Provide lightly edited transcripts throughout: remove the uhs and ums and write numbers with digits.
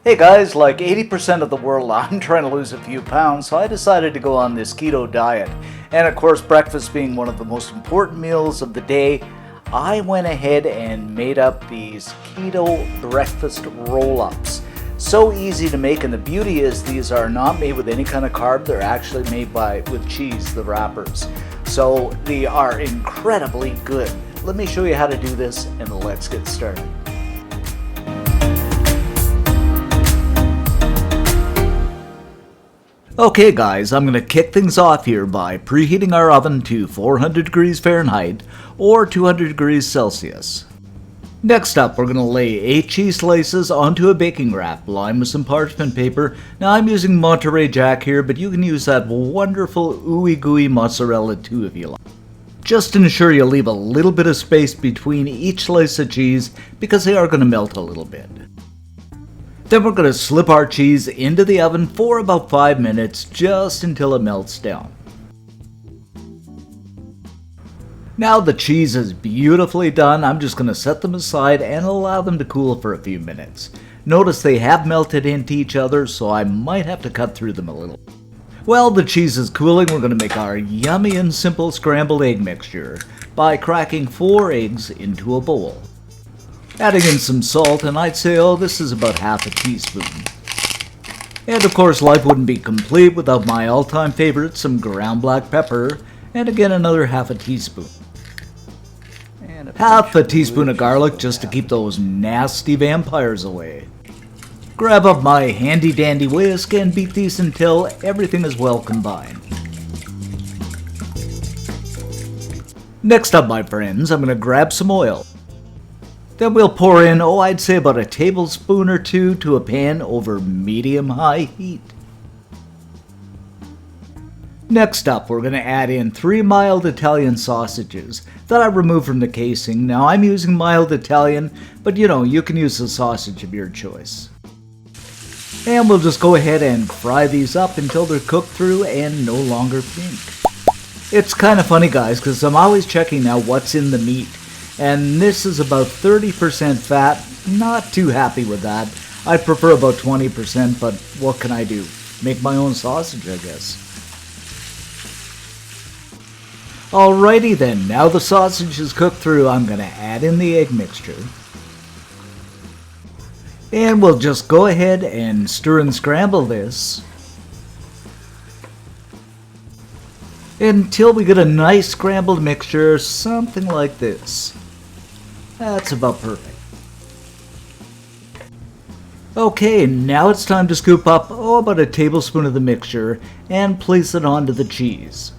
Hey guys, like 80% of the world, I'm trying to lose a few pounds, so I decided to go on this keto diet. And of course, breakfast being one of the most important meals of the day, I went ahead and made up these keto breakfast roll-ups. So easy to make, and the beauty is these are not made with any kind of carb. They're actually made with cheese, the wrappers. So they are incredibly good. Let me show you how to do this, and let's get started. Okay guys, I'm going to kick things off here by preheating our oven to 400 degrees Fahrenheit or 200 degrees Celsius. Next up, we're going to lay 8 cheese slices onto a baking wrap lined with some parchment paper. Now I'm using Monterey Jack here, but you can use that wonderful ooey gooey mozzarella too if you like. Just ensure you leave a little bit of space between each slice of cheese because they are going to melt a little bit. Then we're going to slip our cheese into the oven for about 5 minutes, just until it melts down. Now the cheese is beautifully done, I'm just going to set them aside and allow them to cool for a few minutes. Notice they have melted into each other, so I might have to cut through them a little. While the cheese is cooling, we're going to make our yummy and simple scrambled egg mixture by cracking 4 eggs into a bowl. Adding in some salt, and I'd say, this is about half a teaspoon. And of course, life wouldn't be complete without my all-time favorite, some ground black pepper, and again another half a teaspoon. And half a teaspoon of garlic just to keep those nasty vampires away. Grab up my handy-dandy whisk and beat these until everything is well combined. Next up, my friends, I'm going to grab some oil. Then we'll pour in, I'd say about a tablespoon or 2 to a pan over medium-high heat. Next up, we're going to add in 3 mild Italian sausages that I removed from the casing. Now I'm using mild Italian, but you can use the sausage of your choice. And we'll just go ahead and fry these up until they're cooked through and no longer pink. It's kind of funny guys, because I'm always checking now what's in the meat. And this is about 30% fat. Not too happy with that. I prefer about 20%, but what can I do? Make my own sausage, I guess. Alrighty then, now the sausage is cooked through, I'm going to add in the egg mixture. And we'll just go ahead and stir and scramble this until we get a nice scrambled mixture, something like this. That's about perfect. Okay, now it's time to scoop up, about a tablespoon of the mixture and place it onto the cheese.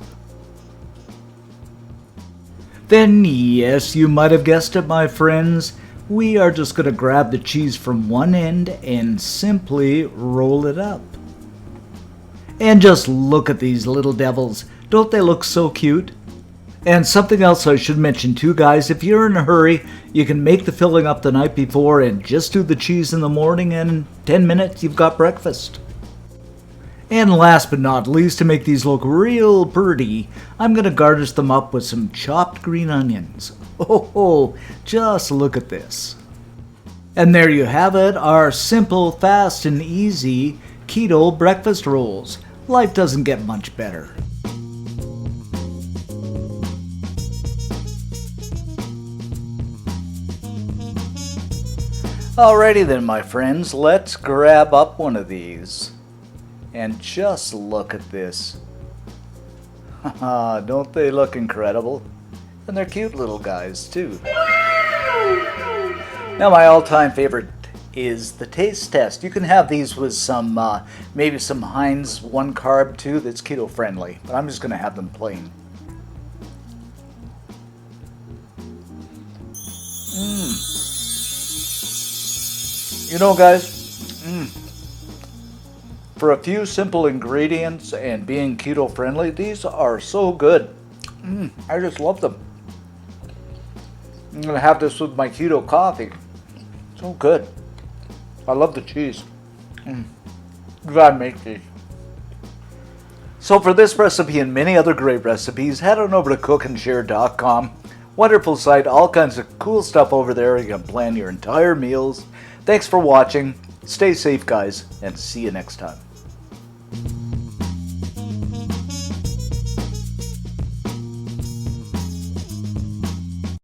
Then, yes, you might have guessed it, my friends, we are just going to grab the cheese from one end and simply roll it up. And just look at these little devils. Don't they look so cute? And something else I should mention too, guys, if you're in a hurry, you can make the filling up the night before and just do the cheese in the morning, and in 10 minutes you've got breakfast. And last but not least, to make these look real pretty, I'm going to garnish them up with some chopped green onions. Just look at this. And there you have it, our simple, fast, and easy keto breakfast rolls. Life doesn't get much better. Alrighty then, my friends, let's grab up one of these. And just look at this. Don't they look incredible? And they're cute little guys, too. Now, my all-time favorite is the taste test. You can have these with some, maybe some Heinz 1 carb, too, that's keto-friendly. But I'm just going to have them plain. Guys, for a few simple ingredients and being keto friendly, these are so good. I just love them. I'm going to have this with my keto coffee. So good. I love the cheese. Gotta make these. So for this recipe and many other great recipes, head on over to cookandshare.com. Wonderful site, all kinds of cool stuff over there. You can plan your entire meals. Thanks for watching. Stay safe, guys, and see you next time.